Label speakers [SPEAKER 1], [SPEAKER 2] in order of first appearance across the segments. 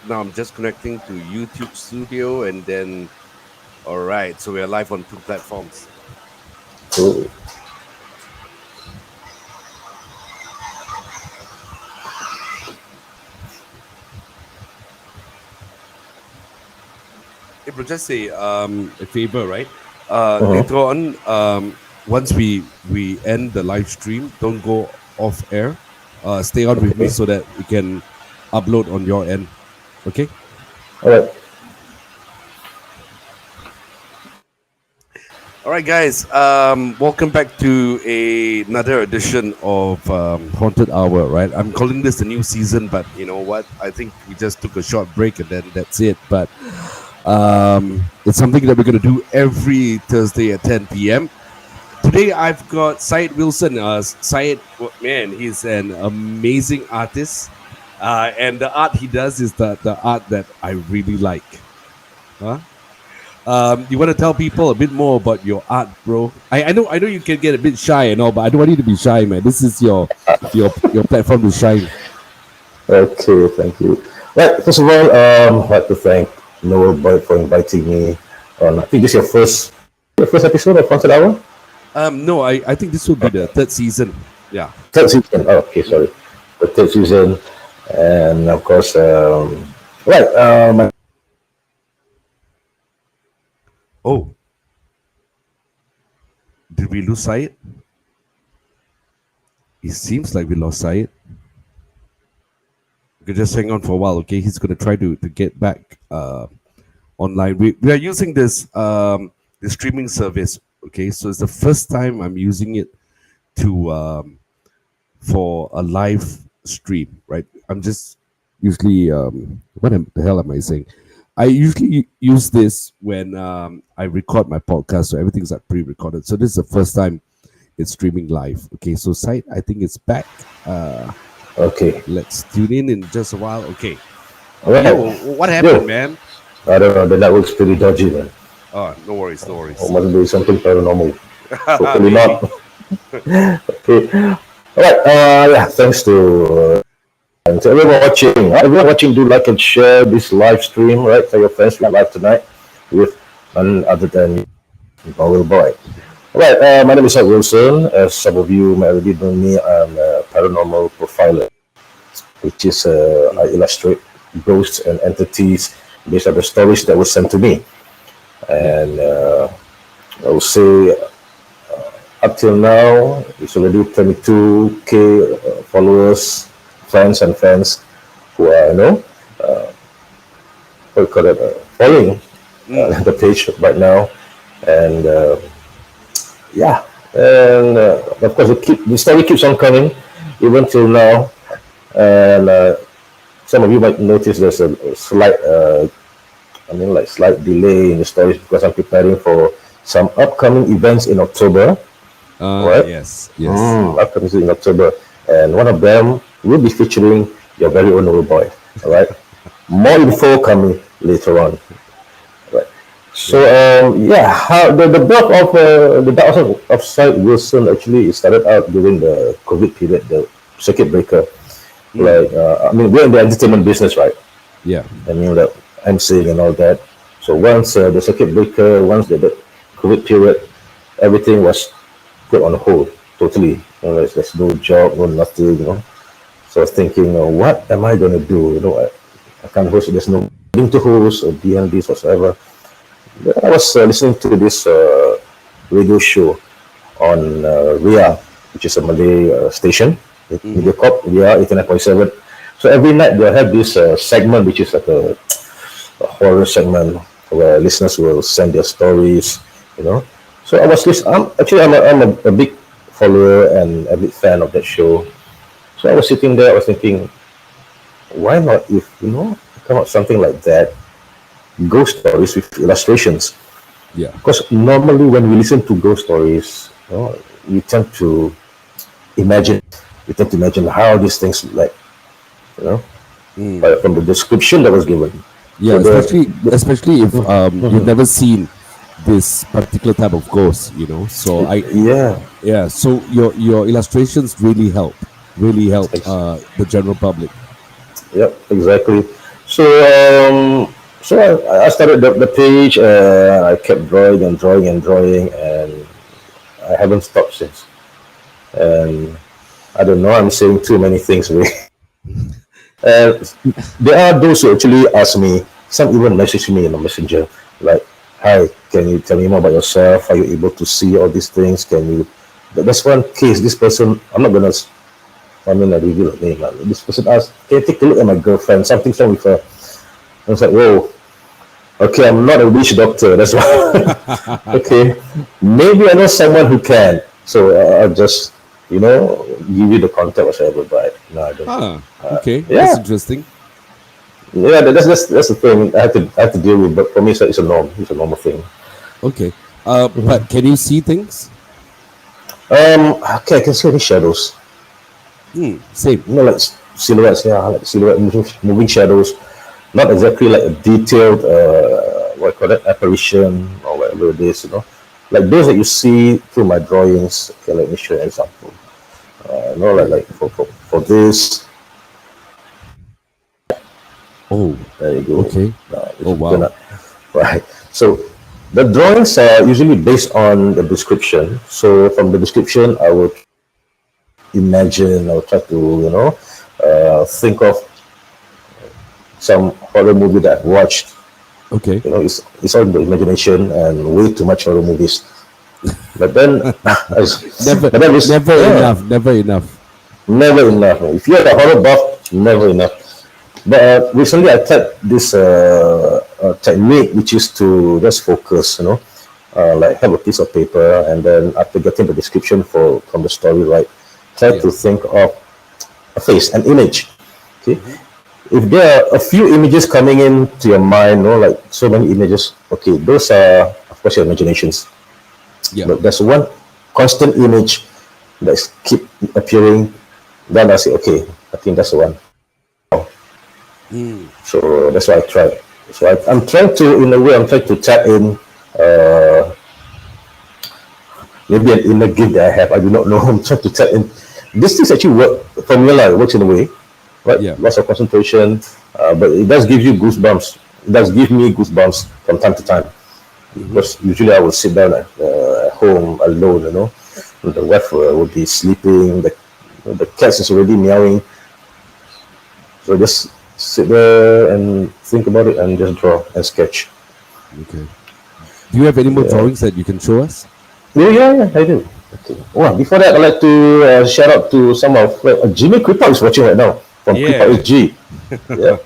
[SPEAKER 1] Now I'm just connecting to YouTube Studio, and then all right. So we are live on two platforms.
[SPEAKER 2] Cool.
[SPEAKER 1] Hey, bro, just a favor, right?
[SPEAKER 2] Uh-huh.
[SPEAKER 1] Later on, once we end the live stream, don't go off air. Stay on with me
[SPEAKER 2] Okay.
[SPEAKER 1] so that we can upload on your end. Okay.
[SPEAKER 2] All right.
[SPEAKER 1] All right, guys. Welcome back to another edition of Haunted Hour. Right, I'm calling this the new season, but you know what? I think we just took a short break and then that's it. But it's something that we're gonna do every Thursday at 10 p.m. Today, I've got Syed Wilson. Syed, man, he's an amazing artist, and the art he does is the art that I really like. Huh? You want to tell people a bit more about your art, bro? I know you can get a bit shy and all, but I don't want you to be shy, man. This is your platform to shine.
[SPEAKER 2] Okay. Thank you. Right. First of all, I'd like to thank Noel for inviting me on. I think this is your first episode of Haunted Hour.
[SPEAKER 1] No, I think this will be the third season. Yeah.
[SPEAKER 2] Third season. Oh, okay.
[SPEAKER 1] Mm.
[SPEAKER 2] Sorry. The third season, and of course, right.
[SPEAKER 1] Oh, did we lose Syed? It seems like we lost Syed. We can just hang on for a while, okay? He's gonna try to get back online. We are using this streaming service, okay? So it's the first time I'm using it to for a live stream, right? I'm just usually the hell am I saying? I usually use this when I record my podcast, so everything's like pre-recorded. So this is the first time it's streaming live. Okay, so site I think it's back.
[SPEAKER 2] Okay.
[SPEAKER 1] Let's tune in just a while. Okay,
[SPEAKER 2] All
[SPEAKER 1] yo,
[SPEAKER 2] right.
[SPEAKER 1] what happened,
[SPEAKER 2] Yo,
[SPEAKER 1] man?
[SPEAKER 2] I don't know. The network's pretty dodgy, man.
[SPEAKER 1] Oh, no worries, no
[SPEAKER 2] Or
[SPEAKER 1] worries.
[SPEAKER 2] must be something paranormal. Hopefully
[SPEAKER 1] Maybe.
[SPEAKER 2] not. Okay. All right. Yeah. Thanks to everyone watching. Everyone watching, do like and share this live stream, right? Tell your friends we are live tonight with none other than Noel Boy. All right. My name is Syed Wilson. As some of you may already know me, I'm a paranormal profiler, which is I
[SPEAKER 1] Mhm.
[SPEAKER 2] illustrate ghosts and entities based on the stories that were sent to me.
[SPEAKER 1] Yeah.
[SPEAKER 2] And I will say up till now, it's already 22K followers, friends and fans who are, what do you call it, following
[SPEAKER 1] Mm.
[SPEAKER 2] the page right now. And yeah, and of course, the story keeps on coming even till now. And some of you might notice there's a slight, like slight delay in the stories because I'm preparing for some upcoming events in October. All right.
[SPEAKER 1] Yes, yes.
[SPEAKER 2] Upcoming in October, and one of them will be featuring your very own little boy. All right, more info coming later on. Right. So
[SPEAKER 1] Yeah.
[SPEAKER 2] yeah, how the birth of Syed Wilson actually started out during the COVID period, the circuit breaker.
[SPEAKER 1] Mm.
[SPEAKER 2] Like I mean, we're in the entertainment business, right?
[SPEAKER 1] Yeah.
[SPEAKER 2] I mean, the emceeing and all that. So once the circuit breaker, once the COVID period, everything was put on hold totally. There's no job, no nothing. So I was thinking, what am I going to do? I can't host. There's no thing to host or DNDs whatsoever. Then I was listening to this radio show on RIA, which is a Malay station,
[SPEAKER 1] Mm-hmm.
[SPEAKER 2] Media Corp, RIA 89.7. So every night they'll have this segment, which is like a horror segment where listeners will send their stories, you know. So I was listening. I'm a big follower and a big fan of that show. So I was sitting there. I was thinking, why not if come up something like that, ghost stories with illustrations?
[SPEAKER 1] Yeah.
[SPEAKER 2] Because normally when we listen to ghost stories, we tend to imagine. We tend to imagine how these things look like, you know,
[SPEAKER 1] Mm.
[SPEAKER 2] from the description that was given.
[SPEAKER 1] Yeah,
[SPEAKER 2] So
[SPEAKER 1] especially if you've never seen this particular type of ghost, So
[SPEAKER 2] yeah,
[SPEAKER 1] so your illustrations really help
[SPEAKER 2] ex-
[SPEAKER 1] the general public.
[SPEAKER 2] Yep, exactly. So I started the page and I kept drawing and drawing and drawing, and I haven't stopped since. And I don't know, I'm saying too many things. Uh, there are those who actually ask me, some even message me in the messenger, like, "Hi, can you tell me more about yourself? Are you able to see all these things? Can you?" That's one case. This person, I'm not gonna, I mean, I reveal her name. This person asked, "Can you take a look at my girlfriend? Something's wrong with her." I was like, "Whoa, okay, I'm not a witch doctor. That's why." Okay, maybe I know someone who can. So I'll just, give you the contact or whatever. But no, I don't.
[SPEAKER 1] Ah, okay, that's
[SPEAKER 2] Yeah,
[SPEAKER 1] interesting.
[SPEAKER 2] yeah, that's the thing I have to deal with. But for me, it's a norm. It's a normal thing.
[SPEAKER 1] Okay, but can you see things?
[SPEAKER 2] Okay, I can see any shadows.
[SPEAKER 1] Same.
[SPEAKER 2] Like silhouettes. Yeah, like silhouette moving shadows. Not exactly like a detailed, what I call it, apparition or whatever it is. Like those that you see through my drawings. Okay, let me show you an example. Like for this,
[SPEAKER 1] Oh,
[SPEAKER 2] there you go.
[SPEAKER 1] okay.
[SPEAKER 2] This
[SPEAKER 1] Oh,
[SPEAKER 2] is
[SPEAKER 1] wow.
[SPEAKER 2] gonna right. So the drawings are usually based on the description. So from the description, I would imagine, I would try to, think of some horror movie that I've watched.
[SPEAKER 1] Okay.
[SPEAKER 2] It's all in the imagination and way too much horror movies. But then,
[SPEAKER 1] Never,
[SPEAKER 2] but then it's
[SPEAKER 1] never
[SPEAKER 2] yeah,
[SPEAKER 1] enough. Never enough.
[SPEAKER 2] never enough. If you're a horror buff, never enough. But recently, I tried this technique, which is to just focus, like have a piece of paper, and then after getting the description from the story, right, try
[SPEAKER 1] Yeah.
[SPEAKER 2] to think of a face, an image. Okay,
[SPEAKER 1] Hmm.
[SPEAKER 2] if there are a few images coming into your mind, like so many images, okay, those are of course your imaginations.
[SPEAKER 1] Yeah.
[SPEAKER 2] But there's one constant image that's keep appearing. Then I say, okay, I think that's the one.
[SPEAKER 1] Mm.
[SPEAKER 2] So that's why I tried. So I'm trying to, in a way, I'm trying to tap in maybe an inner gift that I have. I do not know. I'm trying to tap in. This things actually work for me. Like, it works in a way, right?
[SPEAKER 1] Yeah.
[SPEAKER 2] Lots of concentration, but it does give you goosebumps. It does give me goosebumps from time to time.
[SPEAKER 1] Hmm.
[SPEAKER 2] Because usually I will sit down at home alone, and the wife will be sleeping, the cat is already meowing. So just sit there and think about it and just draw and sketch.
[SPEAKER 1] Okay. Do you have any more
[SPEAKER 2] Yeah,
[SPEAKER 1] drawings that you can show us?
[SPEAKER 2] yeah, I do. Okay. Well, before that, I'd like to shout out to some of Jimmy Creepout is watching right now from Creepout
[SPEAKER 1] Yeah.
[SPEAKER 2] SG. Yeah,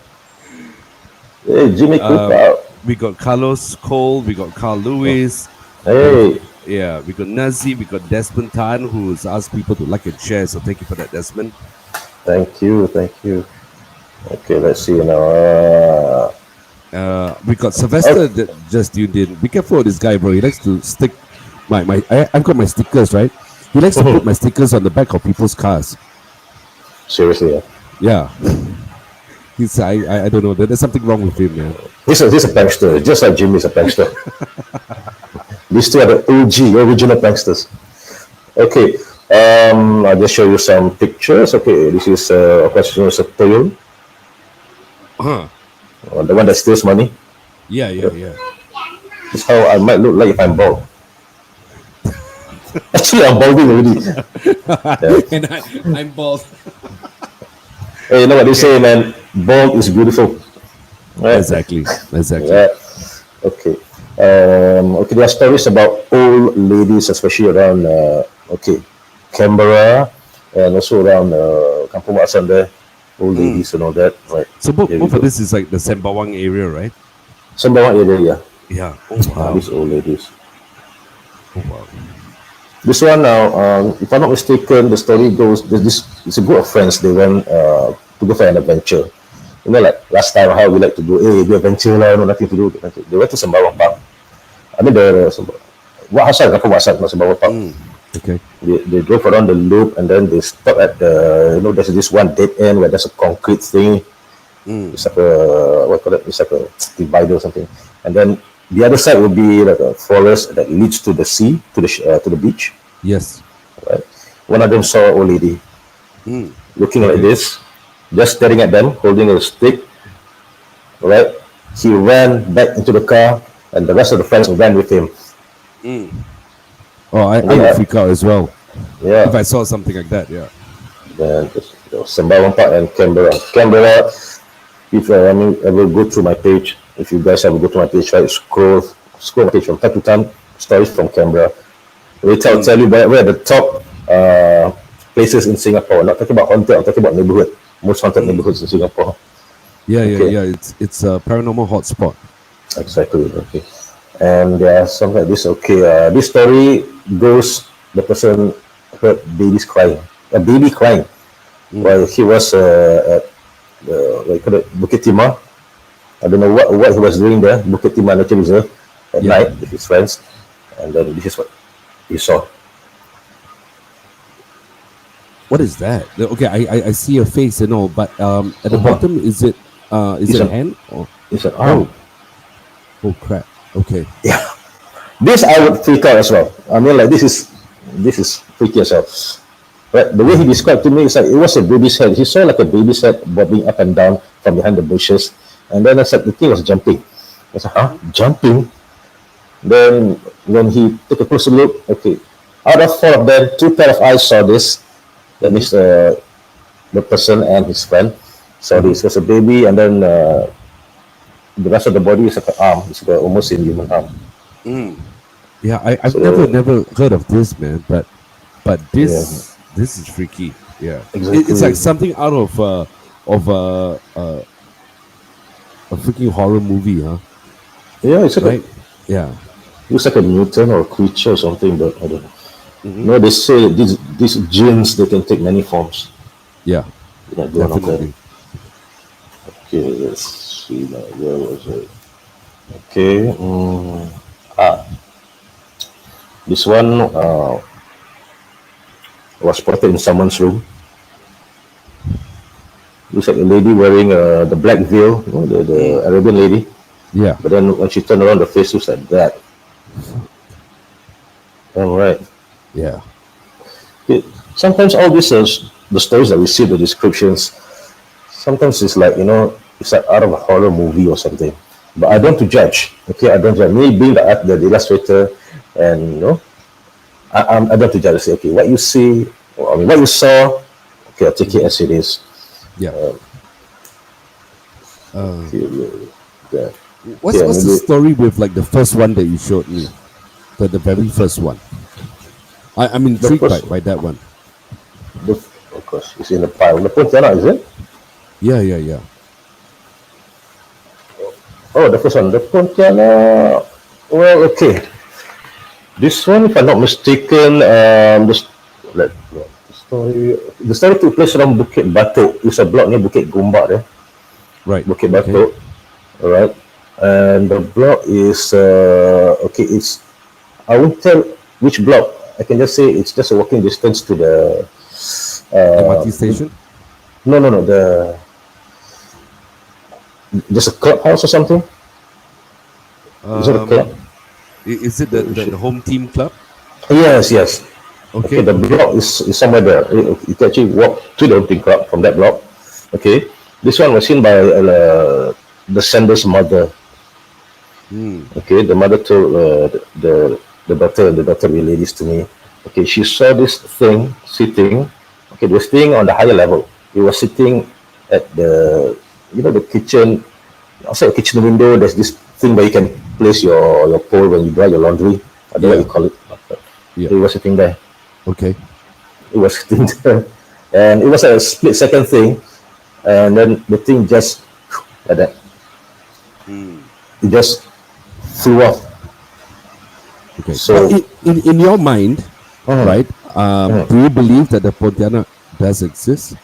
[SPEAKER 2] hey, Jimmy
[SPEAKER 1] Um,
[SPEAKER 2] Creepout.
[SPEAKER 1] we got Carlos Cole. We got Carl Lewis.
[SPEAKER 2] Hey,
[SPEAKER 1] Yeah, we got Nazi. We got Desmond Tan, who's asked people to like and share. So thank you for that, Desmond.
[SPEAKER 2] thank you, thank you. Okay, let's see now.
[SPEAKER 1] We got Sylvester
[SPEAKER 2] Oh,
[SPEAKER 1] that just tuned in. Be careful with this guy, bro. He likes to stick I've got my stickers, right? He likes to put my stickers on the back of people's cars.
[SPEAKER 2] seriously, yeah.
[SPEAKER 1] Yeah. I don't know. There's something wrong with him, man.
[SPEAKER 2] He's a prankster, just like Jimmy's a prankster. These two are the OG, original pranksters. Okay, I'll just show you some pictures. Okay, this is a question of Toyo,
[SPEAKER 1] Huh.
[SPEAKER 2] the one that steals money.
[SPEAKER 1] Yeah, yeah, yeah.
[SPEAKER 2] This is how I might look like if I'm bald. Actually, I'm balding already. Yeah.
[SPEAKER 1] And I'm bald.
[SPEAKER 2] Hey, you know what they say,
[SPEAKER 1] Okay.
[SPEAKER 2] man? Bald is beautiful. Right?
[SPEAKER 1] Exactly. Exactly.
[SPEAKER 2] Yeah. Okay. Okay, there are stories about old ladies, especially around, Canberra and also around Kampung Waksan there. Old
[SPEAKER 1] Mm.
[SPEAKER 2] ladies and all that. Right.
[SPEAKER 1] So
[SPEAKER 2] Here we
[SPEAKER 1] both of
[SPEAKER 2] go.
[SPEAKER 1] this is like the Sembawang area, right?
[SPEAKER 2] Sembawang area, yeah.
[SPEAKER 1] Yeah. Oh wow.
[SPEAKER 2] These old ladies.
[SPEAKER 1] Oh wow.
[SPEAKER 2] This one now, if I'm not mistaken, the story goes, there's this, it's a group of friends, they went to go for an adventure. Like last time, how we like to do, hey, do adventure, nothing to do. They went to Sembawang Park. I mean, what Hassan, Kampung Hassan, not Sembawang Park.
[SPEAKER 1] Mm. Okay.
[SPEAKER 2] They drove around the loop and then they stopped at there's this one dead end where there's a concrete thing.
[SPEAKER 1] Mm.
[SPEAKER 2] It's like a, what call it? It's like a divider or something. And then the other side would be like a forest that leads to the sea, to the beach.
[SPEAKER 1] Yes.
[SPEAKER 2] Right? One of them saw an old lady
[SPEAKER 1] Mm.
[SPEAKER 2] looking like
[SPEAKER 1] Okay.
[SPEAKER 2] this, just staring at them, holding a stick. right? He ran back into the car, and the rest of the friends ran with him.
[SPEAKER 1] Oh,
[SPEAKER 2] And
[SPEAKER 1] I
[SPEAKER 2] then,
[SPEAKER 1] would freak out as well if
[SPEAKER 2] yeah,
[SPEAKER 1] I saw something like that. Yeah.
[SPEAKER 2] then Sembawang Park and Canberra. Canberra, if I mean, I will go through my page. If you guys ever go to my page, right, scroll my page from time to time. Stories from Canberra. Later, I'll tell you where the top places in Singapore. Not talking about haunted. I'm talking about neighborhood. Most haunted neighborhoods in Singapore.
[SPEAKER 1] Yeah, yeah,
[SPEAKER 2] Okay,
[SPEAKER 1] yeah. It's a paranormal hotspot.
[SPEAKER 2] exactly. Okay, and there are something like this. Okay, this story goes. The person heard babies crying. A baby crying while he was at what you call it, Bukit Timah. I don't know what he was doing there, Bukit Timah Nature Reserve, at
[SPEAKER 1] Yeah.
[SPEAKER 2] night with his friends, and then this is what he saw.
[SPEAKER 1] What is that? Okay, I see a face and all, but at the
[SPEAKER 2] Uh-huh.
[SPEAKER 1] bottom is
[SPEAKER 2] It's
[SPEAKER 1] it a
[SPEAKER 2] an
[SPEAKER 1] hand or
[SPEAKER 2] it's an arm.
[SPEAKER 1] oh oh crap? Okay.
[SPEAKER 2] Yeah, this I would freak out as well. I mean, like this is freaky as well. But the way he described to me is like it was a baby's head. He saw like a baby's head bobbing up and down from behind the bushes, and then I said the thing was jumping. I said, "Huh? Jumping?" Then when he took a closer look, okay, out of four of them, two pair of eyes saw this. That
[SPEAKER 1] Mm-hmm.
[SPEAKER 2] means the person and his friend saw
[SPEAKER 1] Mm-hmm.
[SPEAKER 2] this. There's a baby, and then the rest of the body is like an arm. It's like almost a human arm.
[SPEAKER 1] Yeah, I've never
[SPEAKER 2] So
[SPEAKER 1] never heard of this, man. But
[SPEAKER 2] yeah,
[SPEAKER 1] this is freaky. Yeah, it's like
[SPEAKER 2] exactly.
[SPEAKER 1] something out of a freaking horror movie, huh?
[SPEAKER 2] Yeah, it's like a,
[SPEAKER 1] Right? Yeah.
[SPEAKER 2] looks like a mutant or a creature or something, but I don't know.
[SPEAKER 1] Mm-hmm.
[SPEAKER 2] No, they say these genes they can take many forms.
[SPEAKER 1] Yeah,
[SPEAKER 2] You know, going on that.
[SPEAKER 1] definitely.
[SPEAKER 2] Okay, let's see now. Where was it? Okay. This one was spotted in someone's room. Looks like a lady wearing the black veil, you know, the Arabian lady.
[SPEAKER 1] Yeah.
[SPEAKER 2] But then when she turned around, the face looks like that. All right.
[SPEAKER 1] Yeah.
[SPEAKER 2] Sometimes all these the stories that we see, the descriptions, sometimes it's like it's like out of a horror movie or something. But I don't to judge. Okay, I don't judge. Me being the illustrator, and I don't to judge. I say, okay, what you see, I mean, what you saw, okay, I'll take it as it is.
[SPEAKER 1] Yeah.
[SPEAKER 2] Okay, yeah.
[SPEAKER 1] What's
[SPEAKER 2] Yeah,
[SPEAKER 1] what's the
[SPEAKER 2] maybe
[SPEAKER 1] story with like the first one that you showed me, the very first one? I'm
[SPEAKER 2] the
[SPEAKER 1] intrigued
[SPEAKER 2] first,
[SPEAKER 1] by that one.
[SPEAKER 2] the, of course, it's in the pile. The Pontiana, is it?
[SPEAKER 1] Yeah, yeah, yeah.
[SPEAKER 2] Oh, the first one, the Pontiana. Well, okay. This one, if I'm not mistaken, the story took place around Bukit Batok. It's a block near Bukit Gombak there,
[SPEAKER 1] Right.
[SPEAKER 2] Bukit
[SPEAKER 1] Okay.
[SPEAKER 2] Batok. All right, and the block is okay. It's I won't tell which block. I can just say it's just a walking distance to the
[SPEAKER 1] MRT station.
[SPEAKER 2] no just a clubhouse or something. Is it a club?
[SPEAKER 1] Is it the home team club?
[SPEAKER 2] Yes, yes. Okay,
[SPEAKER 1] Okay.
[SPEAKER 2] the
[SPEAKER 1] Okay.
[SPEAKER 2] block is somewhere there. You can actually walk to the hunting club from that block. Okay, this one was seen by the sender's mother. Okay, the mother told the daughter relays to me. Okay, she saw this thing sitting. Okay, they were staying on the higher level. It was sitting at the kitchen. Outside the kitchen window, there's this thing where you can place your pole when you dry your laundry. I don't know what
[SPEAKER 1] Yeah.
[SPEAKER 2] you call it.
[SPEAKER 1] Yeah.
[SPEAKER 2] It was sitting there.
[SPEAKER 1] Okay.
[SPEAKER 2] It was sitting there, and it was a split second thing, and then the thing just like that. It just flew off.
[SPEAKER 1] Okay. But
[SPEAKER 2] So
[SPEAKER 1] in your mind,
[SPEAKER 2] mhm,
[SPEAKER 1] right?
[SPEAKER 2] mhm.
[SPEAKER 1] Do you believe that the Pontiana does exist?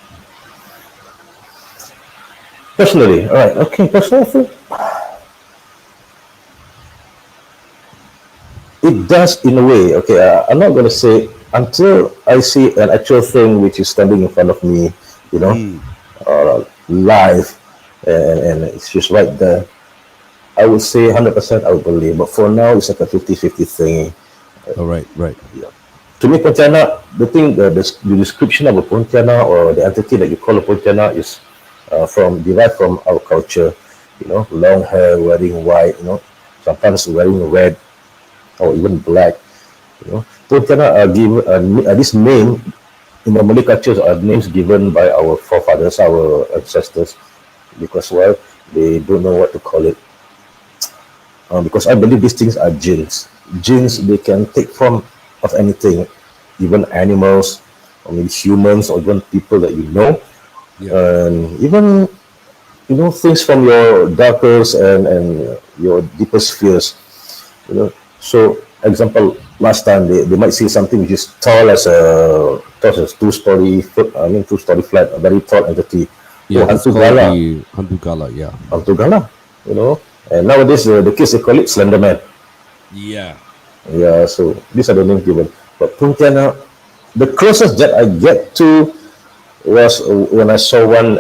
[SPEAKER 2] Personally, all right, okay, personally, it does in a way. Okay, I'm not going to say until I see an actual thing which is standing in front of me, you know, live, and it's just right there. I would say 100% I would believe, but for now it's like a 50-50 thing.
[SPEAKER 1] All right. Right.
[SPEAKER 2] To me, Pontiana, the description of a Pontiana or the entity that you call a Pontiana is derived from our culture. long hair, wearing white, sometimes wearing red or even black. Pontianak are given this name in the Malay cultures are names given by our forefathers, our ancestors, because well, they don't know what to call it. Because I believe these things are genes. Genes they can take form of anything, even animals, or maybe humans, or even people that you know,
[SPEAKER 1] Yeah.
[SPEAKER 2] and even things from your darkest and your deepest fears. So example, last time they might see something which is tall as two-story foot. I mean two-story flat, a very tall entity.
[SPEAKER 1] Yeah,
[SPEAKER 2] Oh,
[SPEAKER 1] that's
[SPEAKER 2] hantu
[SPEAKER 1] called
[SPEAKER 2] gala,
[SPEAKER 1] the Handugala. Yeah.
[SPEAKER 2] hantu gala. And nowadays the kids they call it Slender Man.
[SPEAKER 1] Yeah.
[SPEAKER 2] Yeah, so these are the names given. But Pontianak, the closest that I get to was when I saw one,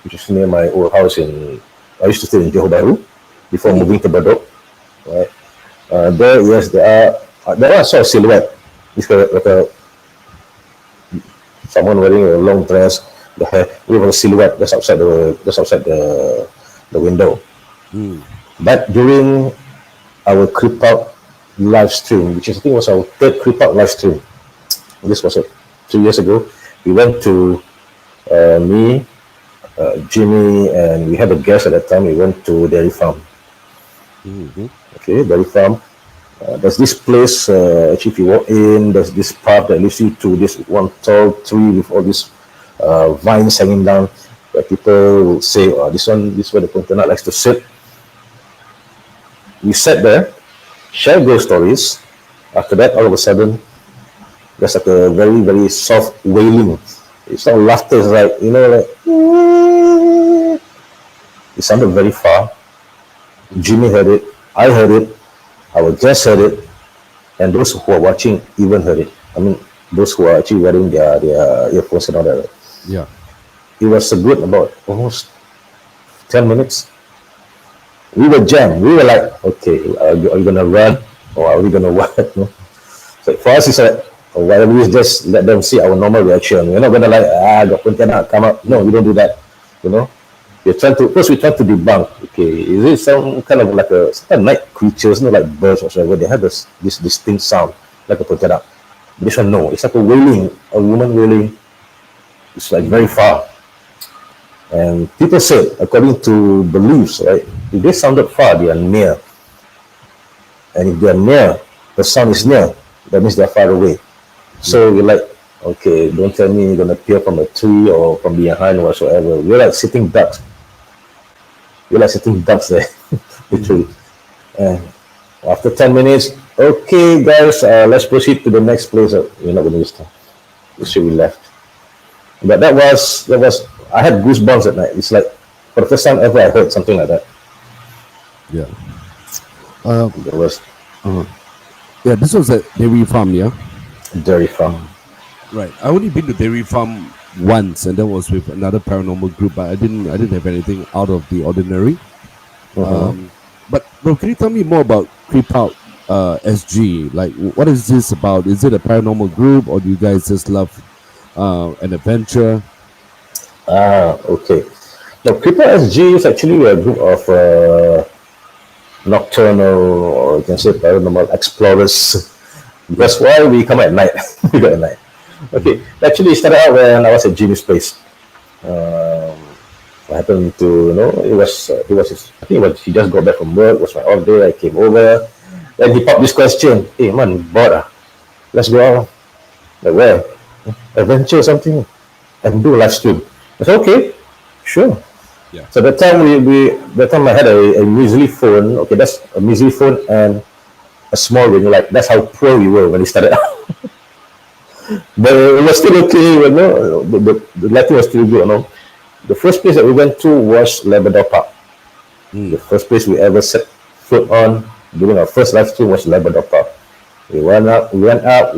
[SPEAKER 2] which is near my old house in. I used to stay in Johor Bahru before
[SPEAKER 1] Mhm.
[SPEAKER 2] moving to Bedok. Right. There, yes, there are. There I saw a silhouette. It's like a someone wearing a long dress, the hair with a silhouette just outside the window.
[SPEAKER 1] Mm.
[SPEAKER 2] But during our Creepout live stream, which I think was our third Creepout live stream, this was 2 years ago. We went to me, Jimmy, and we had a guest at that time. We went to Dairy Farm.
[SPEAKER 1] Mm-hmm.
[SPEAKER 2] Okay, Dairy Farm. There's this place, actually, if you walk in, there's this path that leads you to this one tall tree with all these vines hanging down, where people will say, oh, this is where the Pontianak likes to sit. We sat there, shared those stories. After that, all of a sudden, there's like a very, very soft wailing. It's not laughter, it's like, it sounded very far.
[SPEAKER 1] Mm-hmm.
[SPEAKER 2] Jimmy heard it, I heard it, our guest heard it, and those who are watching even heard it. I mean, those who are actually wearing their earphones and all that.
[SPEAKER 1] Yeah.
[SPEAKER 2] It was a good about almost 10 minutes. We were jammed. We were like, okay, are you going to run or are we going to what? So for us, it's like, why don't we just let them see our normal reaction? We're not going to like, got Pontianak, come up. No, we don't do that. You know, first we try to debunk. Okay, is it some kind of like some kind of night creatures, not like birds or whatever? They have this distinct sound like a Pontianak. This one, no, it's like a woman wailing. It's like very
[SPEAKER 1] Mm-hmm.
[SPEAKER 2] far. And people say, according to beliefs, right, if they sounded far, they are near. And if they are near, the sound is near, that means they're far away.
[SPEAKER 1] Yeah.
[SPEAKER 2] So we're like, okay, don't tell me you're going to appear from a tree or from behind or whatsoever. We're like sitting ducks. We're like sitting ducks there,
[SPEAKER 1] Mm-hmm.
[SPEAKER 2] literally. And after 10 minutes, okay, guys, let's proceed to the next place. We're not going to use time. So we left. But I had goosebumps at night. It's like, for the first time ever, I heard something like that.
[SPEAKER 1] Yeah. Uh,
[SPEAKER 2] There was
[SPEAKER 1] yeah. This was at Dairy Farm. Yeah.
[SPEAKER 2] dairy farm.
[SPEAKER 1] Right. I only been to Dairy Farm once, and that was with another paranormal group. But I didn't have anything out of the ordinary.
[SPEAKER 2] Uh-huh.
[SPEAKER 1] But bro, can you tell me more about Creepout SG? Like, what is this about? Is it a paranormal group, or do you guys just love an adventure?
[SPEAKER 2] Okay. Now, Creepout SG is actually a group of nocturnal, or you can say paranormal explorers.
[SPEAKER 1] Yeah.
[SPEAKER 2] That's why we come at night. We go at night.
[SPEAKER 1] Mm-hmm.
[SPEAKER 2] Okay. Actually, it started out when I was at Jimmy's place. Um, I happened to, I think he just got back from work. It was my off day. I came over. Then he popped this question. Hey, man, bored ah? Let's go out. Like, where? Adventure or something? And do a live stream. I said, okay, sure.
[SPEAKER 1] Yeah.
[SPEAKER 2] So that time that time I had a measly phone. Okay, that's a measly phone and a small ring. Like that's how poor we were when we started out. But it was still okay. The lighting was still good. The first place that we went to was Labrador Park. The
[SPEAKER 1] Mm.
[SPEAKER 2] first place we ever set foot on during our first live stream was Labrador Park. We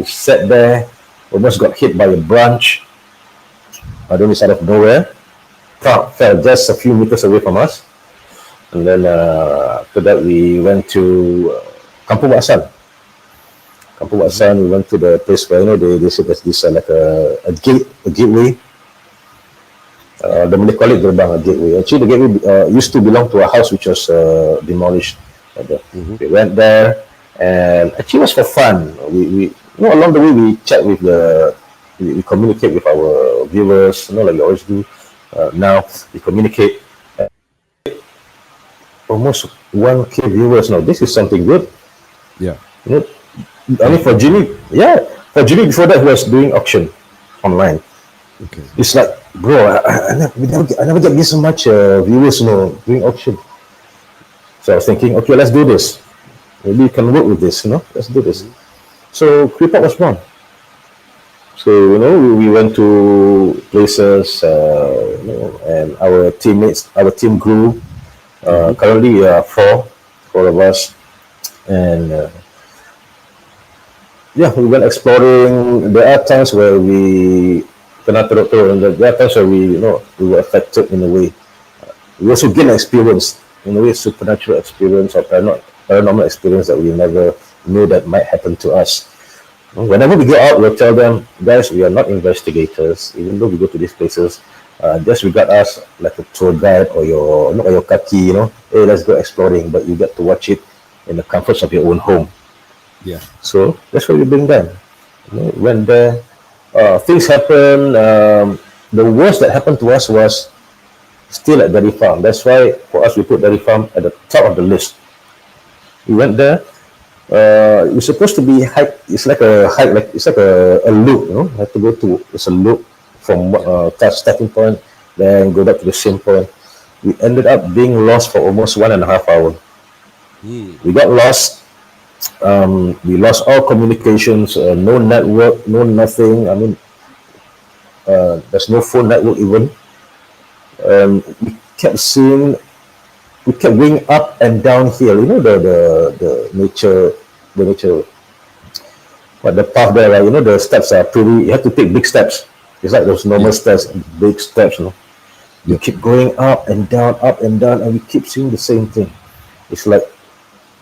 [SPEAKER 2] sat there, almost got hit by a branch. I don't know, out of nowhere. Fell just a few meters away from us. And then after that, we went to Kampung Waksan. Kampung
[SPEAKER 1] Mm-hmm.
[SPEAKER 2] Waksan, we went to the place where they said there's this like a gateway.
[SPEAKER 1] Yeah.
[SPEAKER 2] The Malay call it gerbang, a gateway. Actually, the gateway used to belong to a house which was demolished.
[SPEAKER 1] Mm-hmm.
[SPEAKER 2] We went there, and actually it was for fun. Along the way we chat with we communicate with our viewers. Like we always do. Now we communicate almost 1K viewers now. This is something good.
[SPEAKER 1] Yeah.
[SPEAKER 2] You know, I mean, for
[SPEAKER 1] Definitely.
[SPEAKER 2] Jimmy, yeah, for Jimmy before that he was doing auction online.
[SPEAKER 1] Okay.
[SPEAKER 2] It's like, bro, I never get this much viewers, doing auction. So I was thinking, okay, let's do this. Maybe you can work with this, let's do this.
[SPEAKER 1] Mm-hmm.
[SPEAKER 2] So Creepout was born. So we went to places, and our teammates, our team grew.
[SPEAKER 1] Mm-hmm.
[SPEAKER 2] Currently, four of us, and yeah, we went exploring. There are times where we cannot throw, and there are times where we were affected in a way. We also gain experience in a way, supernatural experience or paranormal experience that we never knew that might happen to us. Whenever we go out, we'll tell them, guys, we are not investigators. Even though we go to these places, just regard us like a tour guide or your kaki. Hey, let's go exploring, but you get to watch it in the comforts of your own home.
[SPEAKER 1] Yeah.
[SPEAKER 2] So that's why we bring them. When there, things happen. The worst that happened to us was still at Dairy Farm. That's why for us we put Dairy Farm at the top of the list. We went there. It's supposed to be hike. It's like a hike, like it's like a loop. You have to go to. It's a loop from
[SPEAKER 1] Yeah.
[SPEAKER 2] starting point, then go back to the same point. We ended up being lost for almost 1.5 hours.
[SPEAKER 1] Mm.
[SPEAKER 2] We got lost. We lost all communications. No network. No nothing. I mean, there's no phone network even. We kept seeing. We kept going up and down hill. The nature, but the path there, right? The steps are pretty. You have to take big steps. It's like those normal
[SPEAKER 1] Yeah.
[SPEAKER 2] steps, big steps. We
[SPEAKER 1] Yep.
[SPEAKER 2] keep going up and down, and we keep seeing the same thing. It's like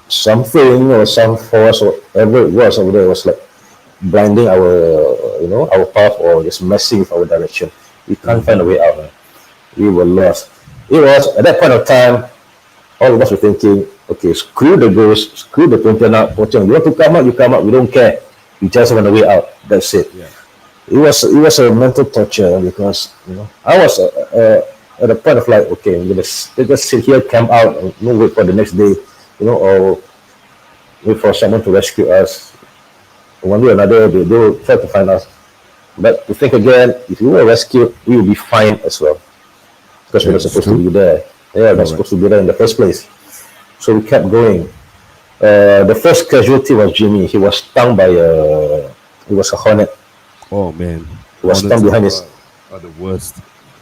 [SPEAKER 2] something or some force or whatever it was over there was like blinding our path or just messing with our direction. We can't
[SPEAKER 1] Mm-hmm.
[SPEAKER 2] find a way out, man. We were lost. It was at that point of time, all of us were thinking, okay, screw the ghost, screw the Pontianak, Pocong. You want to come out, you come out. We don't care. We just want a way out. That's it.
[SPEAKER 1] Yeah.
[SPEAKER 2] It was a mental torture because I was at a point of like, okay, I'm gonna just sit here, camp out, and no wait for the next day, or wait for someone to rescue us. One way or another, they will try to find us. But to think again, if we were rescued, we will be fine as well because we're
[SPEAKER 1] That
[SPEAKER 2] not
[SPEAKER 1] is
[SPEAKER 2] supposed to
[SPEAKER 1] true.
[SPEAKER 2] be there. Yeah, we're not
[SPEAKER 1] Correct.
[SPEAKER 2] supposed to be there in the first place. So we kept going. The first casualty was Jimmy. He was stung by he was a hornet.
[SPEAKER 1] Oh man,
[SPEAKER 2] He was stung
[SPEAKER 1] hornets
[SPEAKER 2] behind his,
[SPEAKER 1] are the worst.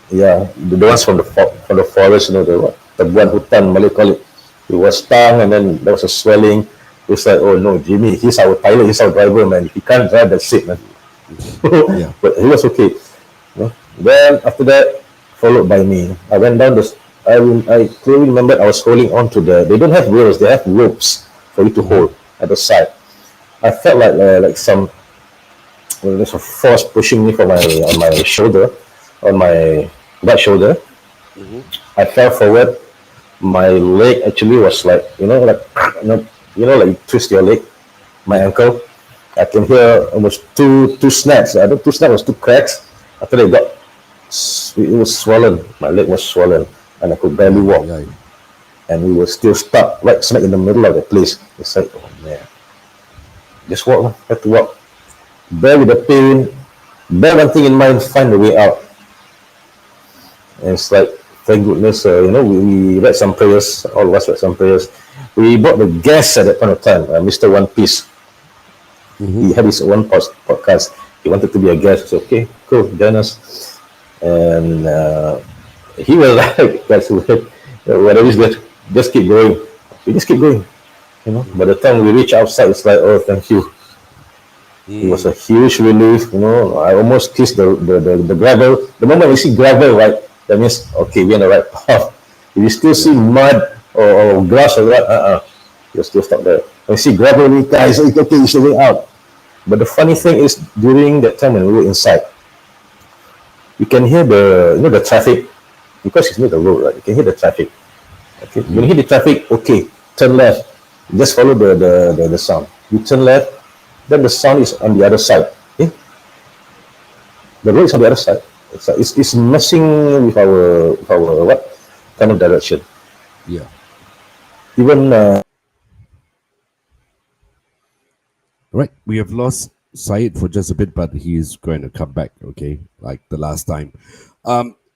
[SPEAKER 2] yeah, the ones from the forest, the buan hutan, Malay call it. He was stung, and then there was a swelling. It's like, oh no, Jimmy, he's our pilot, he's our driver, man. He can't drive, that shit, man.
[SPEAKER 1] Yeah.
[SPEAKER 2] But he was okay. Then after that, followed by me. I went down the. I clearly remember I was holding on to the. They don't have wheels; they have ropes for you to
[SPEAKER 1] Mm-hmm.
[SPEAKER 2] hold at the side. I felt like some. Well, there's a force pushing me from my shoulder, on my right shoulder.
[SPEAKER 1] Mm-hmm.
[SPEAKER 2] I fell forward. My leg actually was like like you twist your leg. My
[SPEAKER 1] Yeah.
[SPEAKER 2] ankle. I can hear almost two snaps. I don't two snaps was two cracks. After that, it was swollen. My leg was swollen, and I could barely
[SPEAKER 1] Ay,
[SPEAKER 2] walk.
[SPEAKER 1] ay, ay.
[SPEAKER 2] And we were still stuck right smack in the middle of the place. It's like, oh man, just walk. Have to walk. Bear with the pain. Bear one thing in mind. Find a way out. And it's like, thank goodness, we read some prayers. All of us read some prayers. We bought the guest at that point of time, Mr. One Piece.
[SPEAKER 1] Mm-hmm.
[SPEAKER 2] He had his own podcast. He wanted to be a guest. So okay, cool, join us. And he was like, guys, whatever is good, just keep going. We just keep going. By the time we reach outside, it's like, oh, thank you. It was a
[SPEAKER 1] Mm.
[SPEAKER 2] huge relief. I almost kissed the gravel. The moment we see gravel, right, that means okay, we're on the right path. If you still see
[SPEAKER 1] Yeah.
[SPEAKER 2] mud or grass or what, you're still stuck there. When you see gravel, guys, okay, it's the way out. But the funny thing is, during that time when we were inside, you can hear the traffic because it's near the road, right? You can hear the traffic. Okay, when you
[SPEAKER 1] Mm.
[SPEAKER 2] hit the traffic, okay, turn left. Just follow the sound. You turn left, then the sound is on the other side. Okay, the road is on the other side. It's messing with our what kind of direction.
[SPEAKER 1] Yeah.
[SPEAKER 2] Even
[SPEAKER 1] Right. We have lost Syed for just a bit, but he is going to come back, okay, like the last time.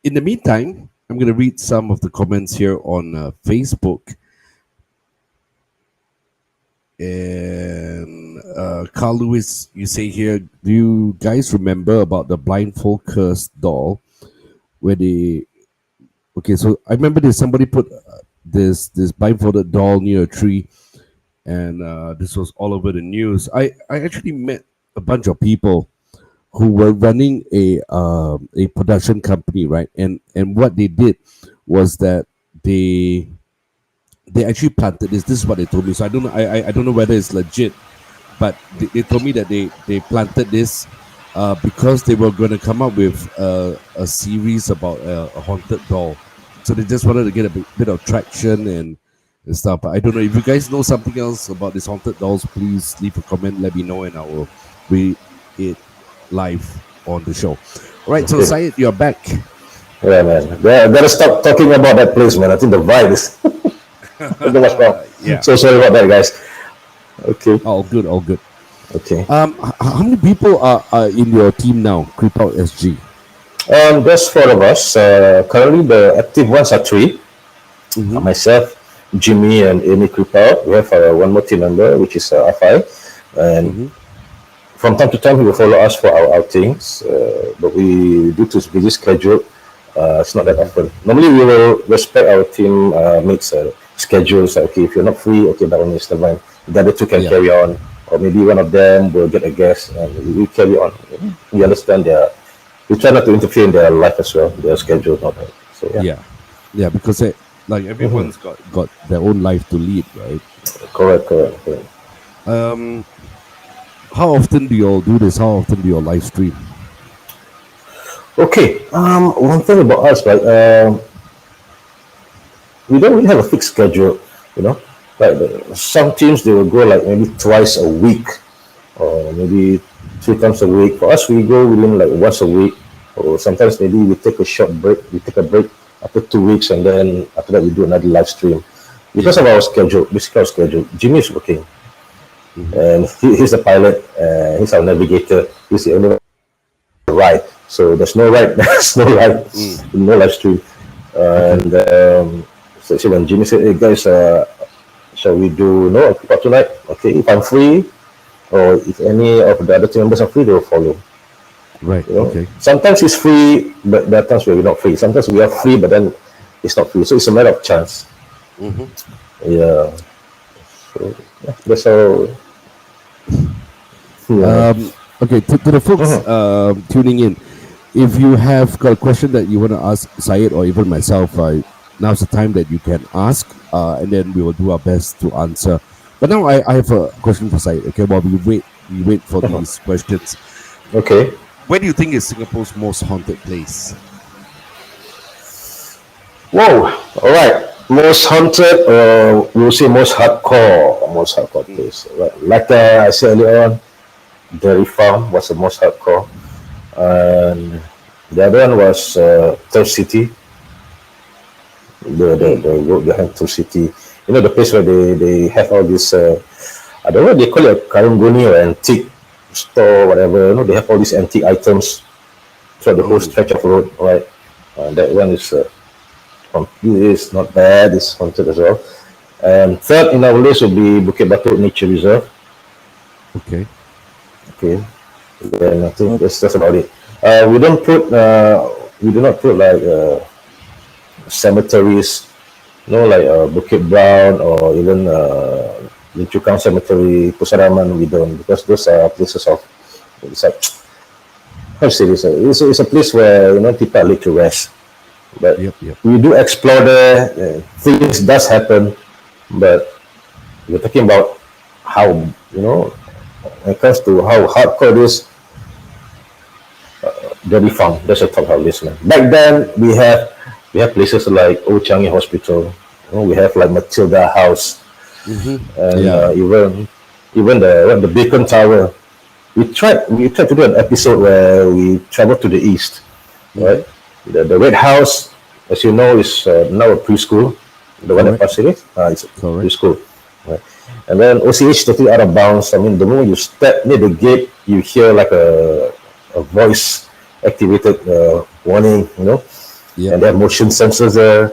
[SPEAKER 1] In the meantime, I'm going to read some of the comments here on Facebook. And Carl Lewis, you say here, do you guys remember about the blindfold cursed doll where they? Okay, so I remember there's somebody put this blindfolded doll near a tree, and this was all over the news. I actually met a bunch of people who were running a production company, right? And what they did was that they they actually planted this. This is what they told me. So I don't know. I don't know whether it's legit, but they told me that they planted this because they were going to come up with a series about a haunted doll. So they just wanted to get a bit of traction and stuff. But I don't know if you guys know something else about these haunted dolls. Please leave a comment. Let me know, and I will read it live on the show. All right. So
[SPEAKER 2] okay,
[SPEAKER 1] Syed, you're back.
[SPEAKER 2] yeah, man, gotta stop talking about that place, man. I think the vibe is too much wrong.
[SPEAKER 1] Yeah.
[SPEAKER 2] So sorry about that, guys. Okay,
[SPEAKER 1] All good. All good.
[SPEAKER 2] okay.
[SPEAKER 1] How many people are in your team now? Creepout SG.
[SPEAKER 2] There's four of us. Currently, the active ones are three.
[SPEAKER 1] Mm-hmm.
[SPEAKER 2] Myself, Jimmy, and Amy Creepout. We have one more team member, which is Afai. And
[SPEAKER 1] Mm-hmm.
[SPEAKER 2] from time to time, he will follow us for our outings. But due to his busy schedule, it's not that
[SPEAKER 1] Mm-hmm.
[SPEAKER 2] often. Normally, we will respect our team mates' schedules. Okay, if you're not free, okay, that one is the line. The other two can
[SPEAKER 1] Yeah.
[SPEAKER 2] carry on. Or maybe one of them will get a guest and we carry on. We understand we try not to interfere in their life as well, their schedule, not that. So, yeah.
[SPEAKER 1] Yeah. Yeah. Because like
[SPEAKER 2] Mhm.
[SPEAKER 1] everyone's got their own life to lead, right?
[SPEAKER 2] Correct, correct, correct.
[SPEAKER 1] Um, how often do you all do this? How often do you all live stream?
[SPEAKER 2] Okay. One thing about us, right? We don't really have a fixed schedule. You know, like some teams they will go like maybe twice a week, or maybe three times a week. For us, we go within like once a week, or sometimes maybe we take a short break. We take a break after 2 weeks, and then after that we do another live stream.
[SPEAKER 1] Yeah.
[SPEAKER 2] Because of our schedule, basically our schedule, Jimmy is working,
[SPEAKER 1] Mm-hmm.
[SPEAKER 2] and he's the pilot. He's our navigator. He's the only ride. So there's no ride. There's no ride.
[SPEAKER 1] Mm.
[SPEAKER 2] No live stream.
[SPEAKER 1] Okay.
[SPEAKER 2] And so when Jimmy said, "Hey guys, shall we do no pick up tonight?" Okay, if I'm free, or if any of the other team members are free, they will follow.
[SPEAKER 1] Right.
[SPEAKER 2] You know,
[SPEAKER 1] Okay.
[SPEAKER 2] sometimes it's free, but there are times where we're not free. Sometimes we are free, but then it's not free. So it's a matter of chance.
[SPEAKER 1] Mm-hmm.
[SPEAKER 2] Yeah. So yeah, that's how. Yeah.
[SPEAKER 1] Okay. To the folks
[SPEAKER 2] Mhm.
[SPEAKER 1] tuning in, if you have got a question that you want to ask Syed or even myself, now's the time that you can ask, and then we will do our best to answer. But now I have a question for Syed. Okay, while we wait for these questions.
[SPEAKER 2] Okay.
[SPEAKER 1] Where do you think is Singapore's most haunted place?
[SPEAKER 2] Whoa. All right. Most haunted, we'll say most hardcore. Most hardcore
[SPEAKER 1] Mm.
[SPEAKER 2] place. Right. Like I said earlier on, Dairy Farm was the most hardcore. And the other one was Third City, the
[SPEAKER 1] Mm.
[SPEAKER 2] road behind Third City. You know, the place where they have all this, I don't know, they call it a Karunguni or antique store, whatever. You know, they have all these antique items throughout the whole
[SPEAKER 1] Mm.
[SPEAKER 2] stretch of road, right? That one is not bad, it's haunted as well. And third in our list would be Bukit Batok Nature Reserve.
[SPEAKER 1] Okay.
[SPEAKER 2] Okay, then I think that's about it. We do not put like cemeteries, like Bukit Brown or even Lim Chu Kang Cemetery, Pusaraman. We don't because those are places of it's like how to say this? It's a place where people are laid to rest. But
[SPEAKER 1] Yep. Yep.
[SPEAKER 2] we do explore there. Things does happen, but we're talking about how when it comes to how hardcore it is. Dirty Farm. That's a top house list, man. Back then, we have places like Old Changi Hospital. We have like Matilda House,
[SPEAKER 1] Mm-hmm.
[SPEAKER 2] and
[SPEAKER 1] Yeah.
[SPEAKER 2] even the Beacon Tower. We tried to do an episode where we traveled to the east,
[SPEAKER 1] Mm-hmm.
[SPEAKER 2] right? The Red House, as you know, is now a preschool. The one at
[SPEAKER 1] Correct.
[SPEAKER 2] Pasir Ris, it's a
[SPEAKER 1] Correct.
[SPEAKER 2] preschool, right? And then OCH totally out of bounds. I mean, the moment you step near the gate, you hear like a voice activated warning,
[SPEAKER 1] Yep.
[SPEAKER 2] and they have motion sensors there.